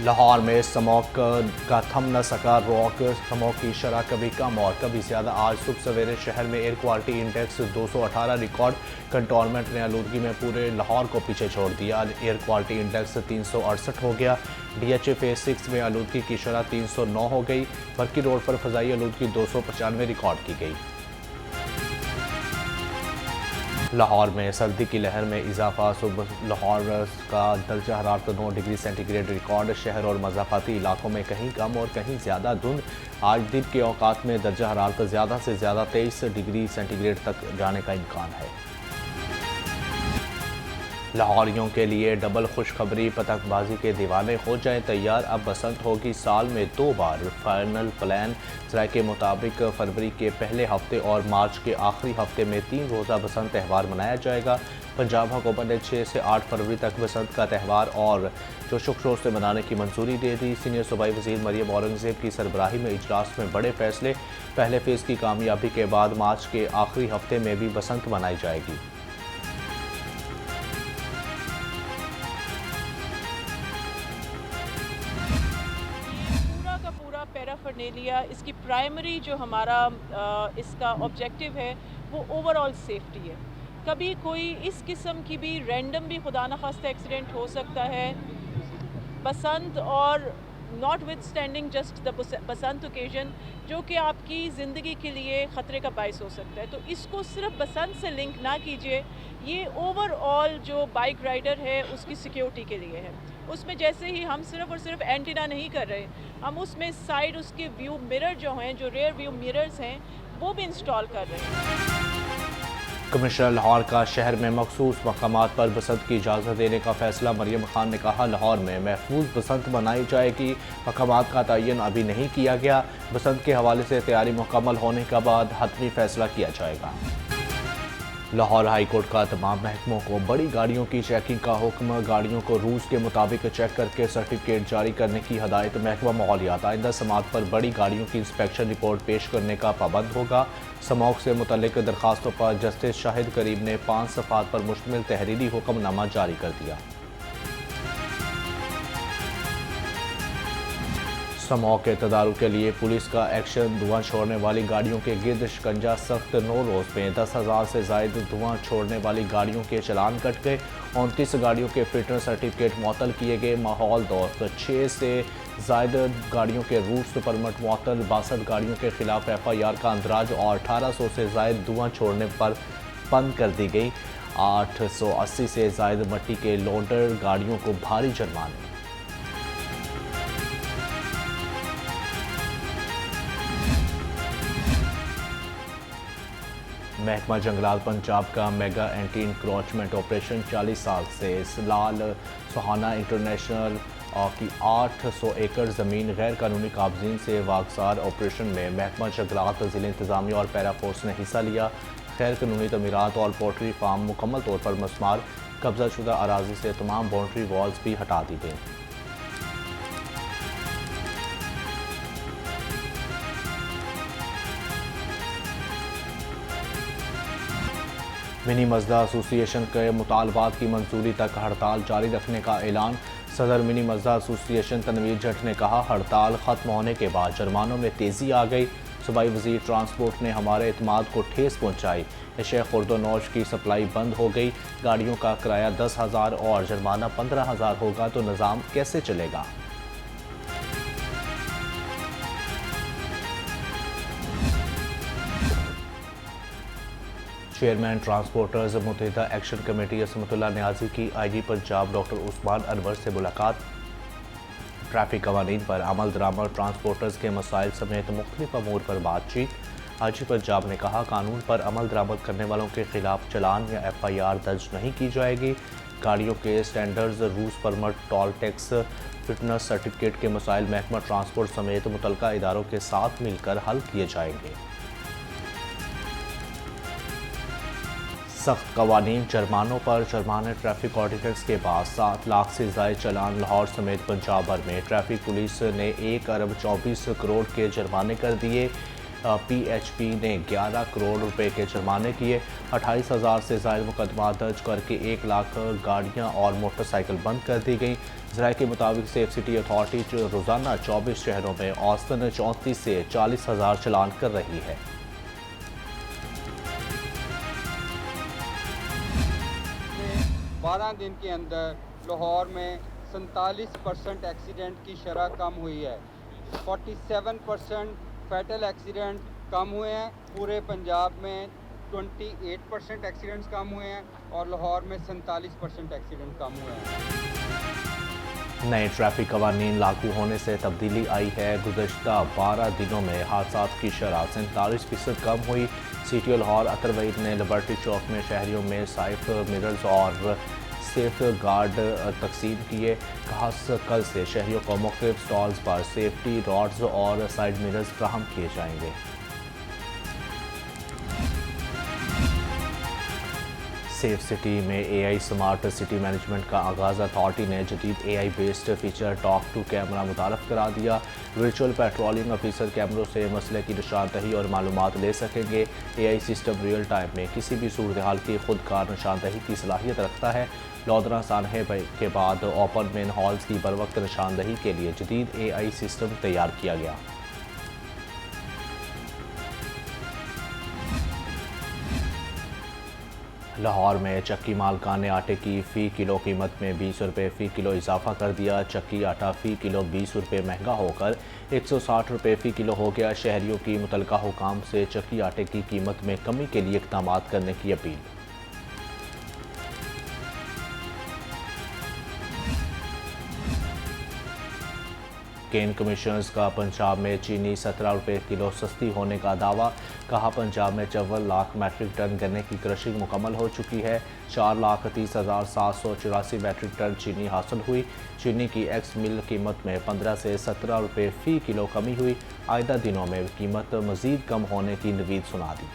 लाहौर में स्मॉग का थम न सका रॉक। स्मॉग की शरह कभी कम और कभी ज़्यादा। आज सुबह सवेरे शहर में air quality index 218 record. Cantonment ने आलूदगी में पूरे लाहौर को पीछे छोड़ दिया। एयर क्वालिटी इंडेक्स 368 हो गया। DHA फेज 6 में आलूदगी की शरह 309 हो गई। बरकी रोड पर फ़ज़ाई आलूदगी 295 रिकॉर्ड की गई। लाहौर में सर्दी की लहर में इजाफा। सुबह लाहौर का दर्जा हरारत 9 डिग्री सेंटीग्रेड रिकॉर्ड। शहर और मज़ाफ़ाती इलाकों में कहीं कम और कहीं ज़्यादा धुंध। आज दिन के औकात में दर्जा हरारत ज़्यादा से ज़्यादा 23 डिग्री सेंटीग्रेड तक जाने का इम्कान है। लाहौरियों के लिए डबल खुशखबरी। पतंगबाजी के दीवाने हो जाएं तैयार। अब बसंत होगी साल में 2 बार। फाइनल प्लान ज़राए के मुताबिक फरवरी के पहले हफ्ते और मार्च के आखिरी हफ्ते में 3 रोज़ा बसंत त्यौहार मनाया जाएगा। पंजाब हुकूमत ने 6 से 8 फरवरी तक बसंत का त्यौहार और जोशो खरोश से मनाने की मंजूरी दे दी। सीनियर सूबाई वज़ीर मरियम औरंगज़ेब की सरबराही में इजलास में बड़े फैसले। पहले फेज़ की कामयाबी के बाद मार्च के आखिरी हफ्ते में भी बसंत मनाई जाएगी। पूरा पैराफर्नेलिया, इसकी प्राइमरी जो हमारा इसका ऑब्जेक्टिव है वो ओवरऑल सेफ्टी है। कभी कोई इस किस्म की भी रैंडम भी खुदा न खास्ता एक्सीडेंट हो सकता है बसंत और not with standing just the Basant occasion, जो कि आपकी ज़िंदगी के लिए ख़तरे का बायस हो सकता है। तो इसको सिर्फ बसंत से लिंक ना कीजिए। ये ओवरऑल जो बाइक राइडर है उसकी सिक्योरिटी के लिए है। उसमें जैसे ही हम सिर्फ और सिर्फ एंटीना नहीं कर रहे, हम उसमें साइड उसके व्यू मिरर जो हैं, जो रेयर व्यू मिरर्स हैं, वो भी इंस्टॉल कर रहे हैं। कमिश्नर लाहौर का शहर में मखसूस मकामात पर बसंत की इजाज़त देने का फैसला। मरियम खान ने कहा, लाहौर में महफूज बसंत मनाई जाएगी। मकामात का तयन अभी नहीं किया गया। बसंत के हवाले से तैयारी मुकम्मल होने के बाद हतमी फैसला किया जाएगा। लाहौर हाई कोर्ट का तमाम महकमों को बड़ी गाड़ियों की चेकिंग का हुक्म। गाड़ियों को रूल्स के मुताबिक चेक करके सर्टिफिकेट जारी करने की हदायत। महकमा माहौलियात आइंदा समात पर बड़ी गाड़ियों की इंस्पेक्शन रिपोर्ट पेश करने का पाबंद होगा। स्मॉग से मुतल्लिक दरखास्तों पर जस्टिस शाहिद करीम ने 5 सफ़ात पर मुश्तमिल तहरीरी हुक्मनामा जारी कर दिया। स्मॉग के तदारुक के लिए पुलिस का एक्शन। धुआं छोड़ने वाली गाड़ियों के गिर्द शिकंजा सख्त। 9 रोज़ में 10,000 से ज़ायद धुआं छोड़ने वाली गाड़ियों के चलान कट गए। 29 गाड़ियों के फिटनेस सर्टिफिकेट मुअत्तल किए गए। माहौल दौर 6 से ज़ायद गाड़ियों के रूट्स परमिट मुअत्तल। 62 गाड़ियों के खिलाफ FIR का अंदराज और 1800 से ज़ायद धुआं छोड़ने पर बंद कर दी गई। 880 से ज़ायद मट्टी के लोडर गाड़ियों को भारी जुर्माने। महकमा जंगलात पंजाब का मेगा एंटी इंक्रोचमेंट ऑपरेशन 40 साल से लाल सुहाना इंटरनेशनल की 800 एकड़ ज़मीन गैर कानूनी काबजीन से वागसार। ऑपरेशन में महकमा जंगलात, ज़िला इंतज़ामिया और पैरा फोर्स ने हिस्सा लिया। गैर कानूनी तमीरात और पोल्ट्री फार्म मुकम्मल तौर पर मस्मार। कब्जा शुदा अराजी से तमाम बाउंड्री वॉल्स भी हटा दी गई। मिनी मजदा एसोसिएशन के मुतालबात की मंजूरी तक हड़ताल जारी रखने का ऐलान। सदर मिनी मजदा एसोसिएशन तनवीर जट ने कहा, हड़ताल ख़त्म होने के बाद जुर्मानों में तेज़ी आ गई। सूबाई वज़ीर ट्रांसपोर्ट ने हमारे एतमाद को ठेस पहुँचाई। एशिया खुर्दोनोश की सप्लाई बंद हो गई। गाड़ियों का किराया 10,000 और जुर्माना 15,000 होगा तो निज़ाम कैसे चलेगा। चेयरमैन ट्रांसपोर्टर्स मुत्तहिदा एक्शन कमेटी असमतुल्लाह न्याजी की IG पंजाब डॉक्टर उस्मान अनवर से मुलाकात। ट्रैफिक कवानीन पर अमल दरामद, ट्रांसपोर्टर्स के मसाइल समेत मुख्तलिफ अमूर पर बातचीत। IG पंजाब ने कहा, कानून पर अमल दरामद करने वालों के खिलाफ चलान या FIR दर्ज नहीं की जाएगी। गाड़ियों के स्टैंडर्ड्स, रूस permit, toll tax, fitness certificate के मसाइल महकमा ट्रांसपोर्ट समेत मुतल्लिका इदारों के साथ मिलकर हल किए जाएंगे। सख्त कवानीन, जुर्मानों पर जुर्माने। ट्रैफिक ऑर्डिनेंस के बाद 7 लाख से ज़ायद चालान। लाहौर समेत पंजाब भर में ट्रैफिक पुलिस ने 1 अरब 24 करोड़ के जुर्माने कर दिए। PHP ने 11 करोड़ रुपए के जुर्माने किए। 28,000 से ज़ायद मुकदमा दर्ज करके 1 लाख गाड़ियाँ और मोटरसाइकिल बंद कर दी गई। ज़राए के मुताबिक सेफ सिटी अथॉरिटी रोज़ाना 24 शहरों में औसतन 34 से 40,000 चालान कर रही है। 12 दिन के अंदर लाहौर में 47% एक्सीडेंट की शरह कम हुई है। 47% फैटल एक्सीडेंट कम हुए हैं। पूरे पंजाब में 28% एक्सीडेंट्स कम हुए हैं और लाहौर में 47% एक्सीडेंट कम हुए हैं। नए ट्रैफिक कवानीन लागू होने से तब्दीली आई है। गुज़श्ता 12 दिनों में हादसात की शरह 47% कम हुई। सिटी लाहौर अतरवईद ने लिबर्टी चौक में शहरियों में साइड मिरर्स और सेफ गार्ड तकसीम किए। कल से शहरियों को मुख्तलिफ स्टॉल्स पर सेफ्टी रॉड्स और साइड मिरर्स फराहम किए जाएंगे। सेफ सिटी में AI स्मार्ट सिटी मैनेजमेंट का आगाज़। अथॉरिटी ने जदीद AI based feature talk to camera मुतारफ़ करा दिया। वर्चुअल पेट्रोलिंग ऑफिसर कैमरों से मसले की निशानदही और मालूमात ले सकेंगे। AI सिस्टम रियल टाइम में किसी भी सूरत हाल की खुदकार निशानदही की सलाहियत रखता है। लौदरा सानहे के बाद ओपन मेन हॉल्स की बर वक्त निशानदही के लिए जदीद AI सिस्टम तैयार किया गया। लाहौर में चक्की मालकान ने आटे की फ़ी किलो कीमत में 20 रुपये फ़ी किलो इजाफा कर दिया। चक्की आटा फ़ी किलो 20 रुपये महंगा होकर 160 रुपये फ़ी किलो हो गया। शहरियों की मुतलका हुकाम से चक्की आटे की कीमत में कमी के लिए इक़दाम करने की अपील। केन कमीशनर्स का पंजाब में चीनी 17 रुपये किलो सस्ती होने का दावा। कहा पंजाब में 54 लाख मैट्रिक टन गन्ने की क्रशिंग मुकम्मल हो चुकी है। 4,30,784 मैट्रिक टन चीनी हासिल हुई। चीनी की एक्स मिल कीमत में 15 से 17 रुपये फ़ी किलो कमी हुई। आइंदा दिनों में कीमत मज़ीद कम होने की नवीद सुना दी।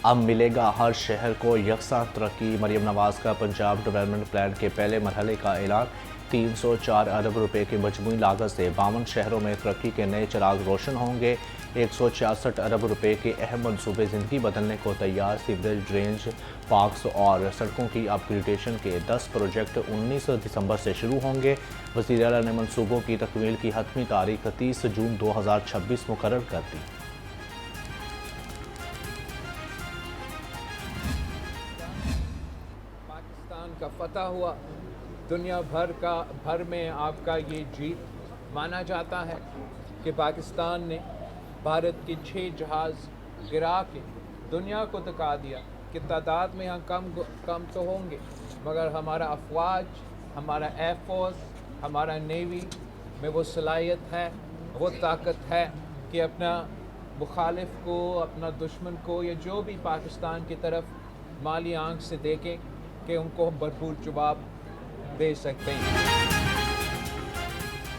अब मिलेगा हर शहर को यकसा तरक्की। मरियम नवाज़ का पंजाब डेवलपमेंट प्लान के पहले मरहले का ऐलान। 304 अरब रुपए की मजमूई लागत से 52 शहरों में तरक्की के नए चिराग रोशन होंगे। 166 अरब रुपए के अहम मनसूबे ज़िंदगी बदलने को तैयार। सीवरेज, ड्रेनेज, पार्क्स और सड़कों की अपग्रेडेशन के 10 प्रोजेक्ट 19 दिसंबर से शुरू होंगे। वज़ीर आला ने मनसूबों की तकमील की हतमी तारीख 30 जून 2026 मुकर्रर कर दी। का फतह हुआ। दुनिया भर में आपका ये जीत माना जाता है कि पाकिस्तान ने भारत के 6 जहाज़ गिरा के दुनिया को दिखा दिया कि तादाद में हम कम तो होंगे, मगर हमारा अफवाज, हमारा एयरफोर्स, हमारा नेवी में वो सलाहियत है, वो ताकत है कि अपना मुखालिफ को, अपना दुश्मन को या जो भी पाकिस्तान की तरफ माली आंख से देखें कि उनको भरपूर जवाब दे सकते हैं।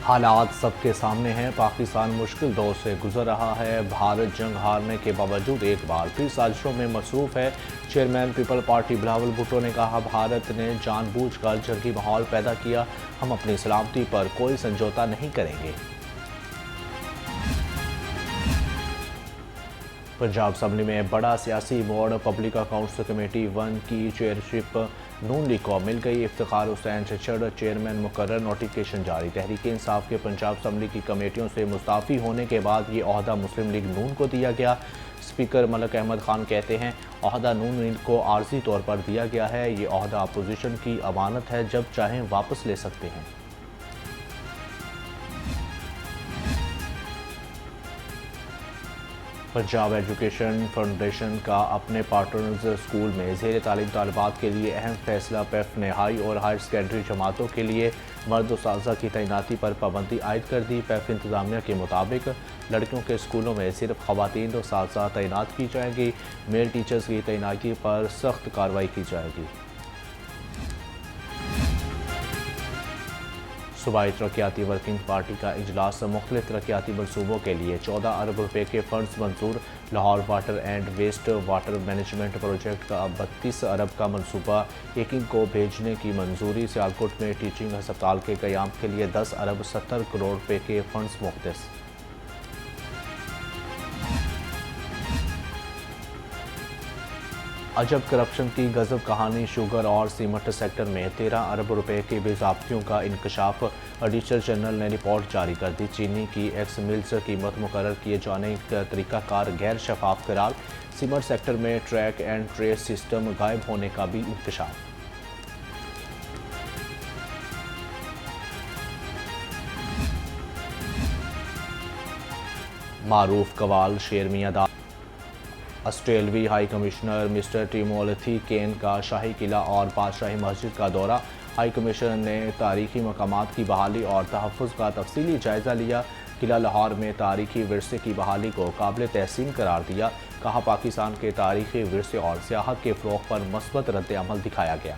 हालात सबके सामने हैं। पाकिस्तान मुश्किल दौर से गुजर रहा है। भारत जंग हारने के बावजूद एक बार फिर साजिशों में मसरूफ़ है। Chairman people party Bilawal Bhutto ने कहा, भारत ने जानबूझकर जंगी माहौल पैदा किया। हम अपनी सलामती पर कोई समझौता नहीं करेंगे। पंजाब असम्बली में बड़ा सियासी मोड़। पब्लिक अकाउंट्स कमेटी 1 की चेयरशिप नून लीग को मिल गई। इफ्तिखार हुसैन चचड़ चेयरमैन मुकर्रर। नोटिफिकेशन जारी। तहरीक इंसाफ के पंजाब असम्बली की कमेटियों से मुस्ताफ़ी होने के बाद ये ओहदा मुस्लिम लीग नून को दिया गया। स्पीकर मलक अहमद खान कहते हैं, ओहदा नून लीग को आर्जी तौर पर दिया गया है। ये ओहदा अपोजिशन की अमानत है, जब चाहें वापस ले सकते हैं। पंजाब एजुकेशन फाउंडेशन का अपने पार्टनर्स स्कूल में ज़ेर तालीम तालिबात के लिए अहम फैसला। पेफ ने हाई और हायर सेकेंडरी जमातों के लिए मर्द उस्ताज़ा की तैनाती पर पाबंदी आयद कर दी। पेफ इंतज़ामिया के मुताबिक लड़कियों के स्कूलों में सिर्फ ख़वातीन उस्ताज़ा तैनात की जाएंगी। मेल टीचर्स की तैनाती पर सख्त कार्रवाई की जाएगी। صوبائی ترقیاتی ورکنگ پارٹی کا اجلاس مختلف ترقیاتی منصوبوں کے لیے 14 ارب روپے کے فنڈز منظور Lahore water and waste water management project کا 32 ارب کا منصوبہ ایکنگ کو بھیجنے کی منظوری سیالکوٹ میں ٹیچنگ ہسپتال کے قیام کے لیے 10 ارب 70 کروڑ روپے کے فنڈز مختص عجب کرپشن کی غضب کہانی شوگر اور سیمنٹ سیکٹر میں 13 ارب روپے کی بے ضابطیوں کا انکشاف ایڈیشنل جنرل نے رپورٹ جاری کر دی چینی کی ایکس ملز قیمت مقرر کیے جانے کا طریقہ کار غیر شفاف قرار سیمنٹ سیکٹر میں ٹریک اینڈ ٹریس سسٹم غائب ہونے کا بھی انکشاف معروف قوال شیر میاں داد آسٹریلوی ہائی کمشنر مسٹر ٹیموتھی کین کا شاہی قلعہ اور بادشاہی مسجد کا دورہ ہائی کمشنر نے تاریخی مقامات کی بحالی اور تحفظ کا تفصیلی جائزہ لیا قلعہ لاہور میں تاریخی ورثے کی بحالی کو قابل تحسین قرار دیا کہا پاکستان کے تاریخی ورثے اور سیاحت کے فروغ پر مثبت رد عمل دکھایا گیا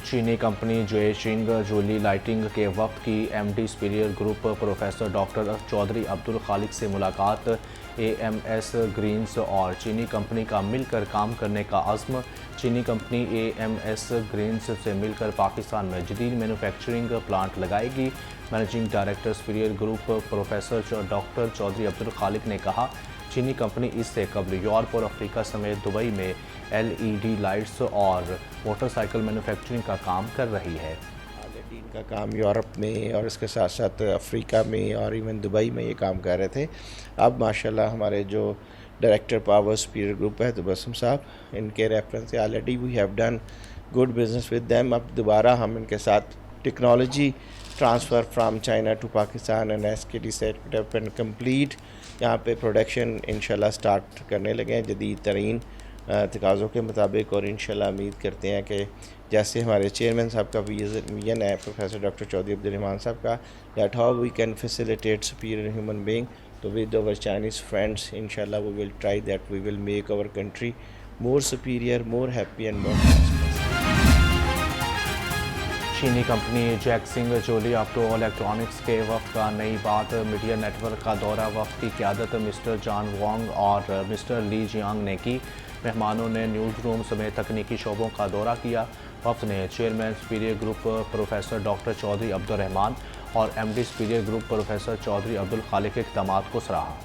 چینی کمپنی جویشنگ جولی لائٹنگ کے وفد کی M D superior group professor doctor Chaudhry Abdul Khaliq سے ملاقات اے ایم ایس گرینز اور چینی کمپنی کا مل کر کام کرنے کا عزم چینی company A M S Greens سے مل کر پاکستان میں جدید مینوفیکچرنگ پلانٹ لگائے گی managing director superior group professor doctor Chaudhry Abdul Khaliq نے کہا چینی کمپنی اس سے قبل یورپ اور افریقہ سمیت دبئی میں ایل ای ڈی لائٹس اور موٹر سائیکل مینوفیکچرنگ کا کام کر رہی ہے آلریڈی ان کا کام یورپ میں اور اس کے ساتھ ساتھ افریقہ میں اور ایون دبئی میں یہ کام کر رہے تھے اب ماشاءاللہ ہمارے جو ڈائریکٹر پاور سپیریئر گروپ ہے تبسم صاحب ان کے ریفرنس سے already we have done good business with them اب دوبارہ ہم ان کے ساتھ technology transfer from China to Pakistan and S K D set up and complete یہاں پہ پروڈکشن انشاءاللہ سٹارٹ کرنے لگے ہیں جدید ترین تقاضوں کے مطابق اور انشاءاللہ امید کرتے ہیں کہ جیسے ہمارے چیئرمین صاحب کا ویژن ہے پروفیسر ڈاکٹر چودھری عبدالرحمان صاحب کا that how we can facilitate superior human being to with our Chinese friends انشاءاللہ we will try that we will make our country more superior more happy and more چینی company Jiaxing Jolly opto electronics کے وفد کا نئی بات media net work کا دورہ وفد کی قیادت مسٹر جان وانگ اور مسٹر لی جیانگ نے کی مہمانوں نے نیوز روم سمیت تکنیکی شعبوں کا دورہ کیا وفد نے chairman superior group professor doctor Chaudhry Abdul Rahman اور M D superior group professor Chaudhry Abdul Khaliq کے اقدامات کو سراہا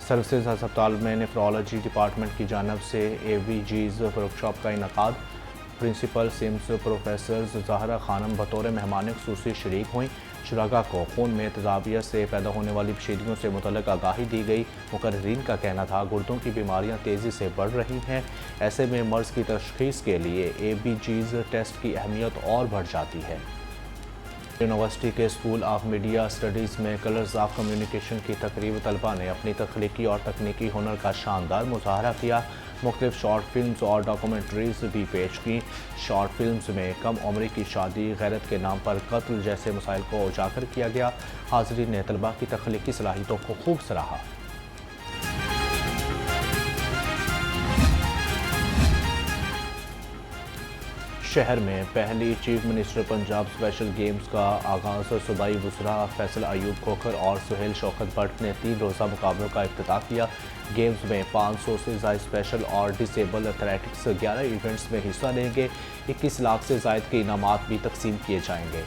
سروسز ہسپتال میں نیفرولوجی ڈپارٹمنٹ کی جانب سے اے وی جیز ورکشاپ کا انعقاد پرنسپل سمس پروفیسرز زہرا خانم بطور مہمان خصوصی شریک ہوئیں شرکاء کو خون میں تیزابیت سے پیدا ہونے والی پیچیدگیوں سے متعلق آگاہی دی گئی مقررین کا کہنا تھا گردوں کی بیماریاں تیزی سے بڑھ رہی ہیں ایسے میں مرض کی تشخیص کے لیے اے بی جیز ٹیسٹ کی اہمیت اور بڑھ جاتی ہے یونیورسٹی کے اسکول آف میڈیا اسٹڈیز میں کلرز آف کمیونیکیشن کی تقریب طلباء نے اپنی تخلیقی اور تکنیکی ہنر کا شاندار مظاہرہ کیا مختلف شارٹ فلمز اور ڈاکومنٹریز بھی پیش کی شارٹ فلمز میں کم عمری کی شادی غیرت کے نام پر قتل جیسے مسائل کو اجاگر کیا گیا حاضرین نے طلباء کی تخلیقی صلاحیتوں کو خوب سراہا شہر میں پہلی chief minister Punjab special games کا آغاز صوبائی وزراء فیصل ایوب کھوکھر اور سہیل شوکت بٹ نے 3 روزہ مقابلوں کا افتتاح کیا گیمز میں 500 سے زائد اسپیشل اور ڈسیبل ایتھلیٹکس 11 ایونٹس میں حصہ لیں گے 21 لاکھ سے زائد کے انعامات بھی تقسیم کیے جائیں گے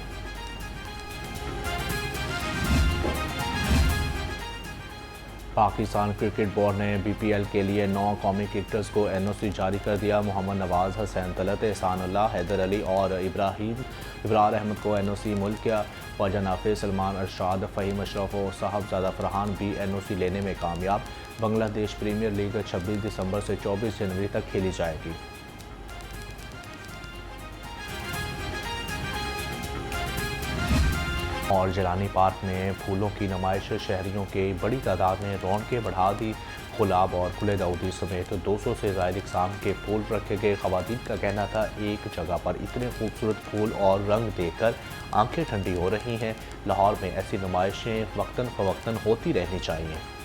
پاکستان کرکٹ بورڈ نے بی پی ایل کے لیے 9 قومی کرکٹرز کو این او سی جاری کر دیا محمد نواز حسین طلعت احسان اللہ حیدر علی اور ابرار احمد کو این او سی ملک کیا خواجہ نافع سلمان ارشاد فہیم اشرف و صاحبزادہ فرحان بھی این او سی لینے میں کامیاب بنگلہ دیش پریمیئر لیگ 26 دسمبر سے 24 جنوری تک کھیلی جائے گی اور جیلانی پارک میں پھولوں کی نمائش شہریوں کی بڑی تعداد نے رونقیں بڑھا دی گلاب اور گل داؤدی سمیت 200 سے زائد اقسام کے پھول رکھے گئے خواتین کا کہنا تھا ایک جگہ پر اتنے خوبصورت پھول اور رنگ دیکھ کر آنکھیں ٹھنڈی ہو رہی ہیں لاہور میں ایسی نمائشیں وقتاً فوقتاً ہوتی رہنی چاہیے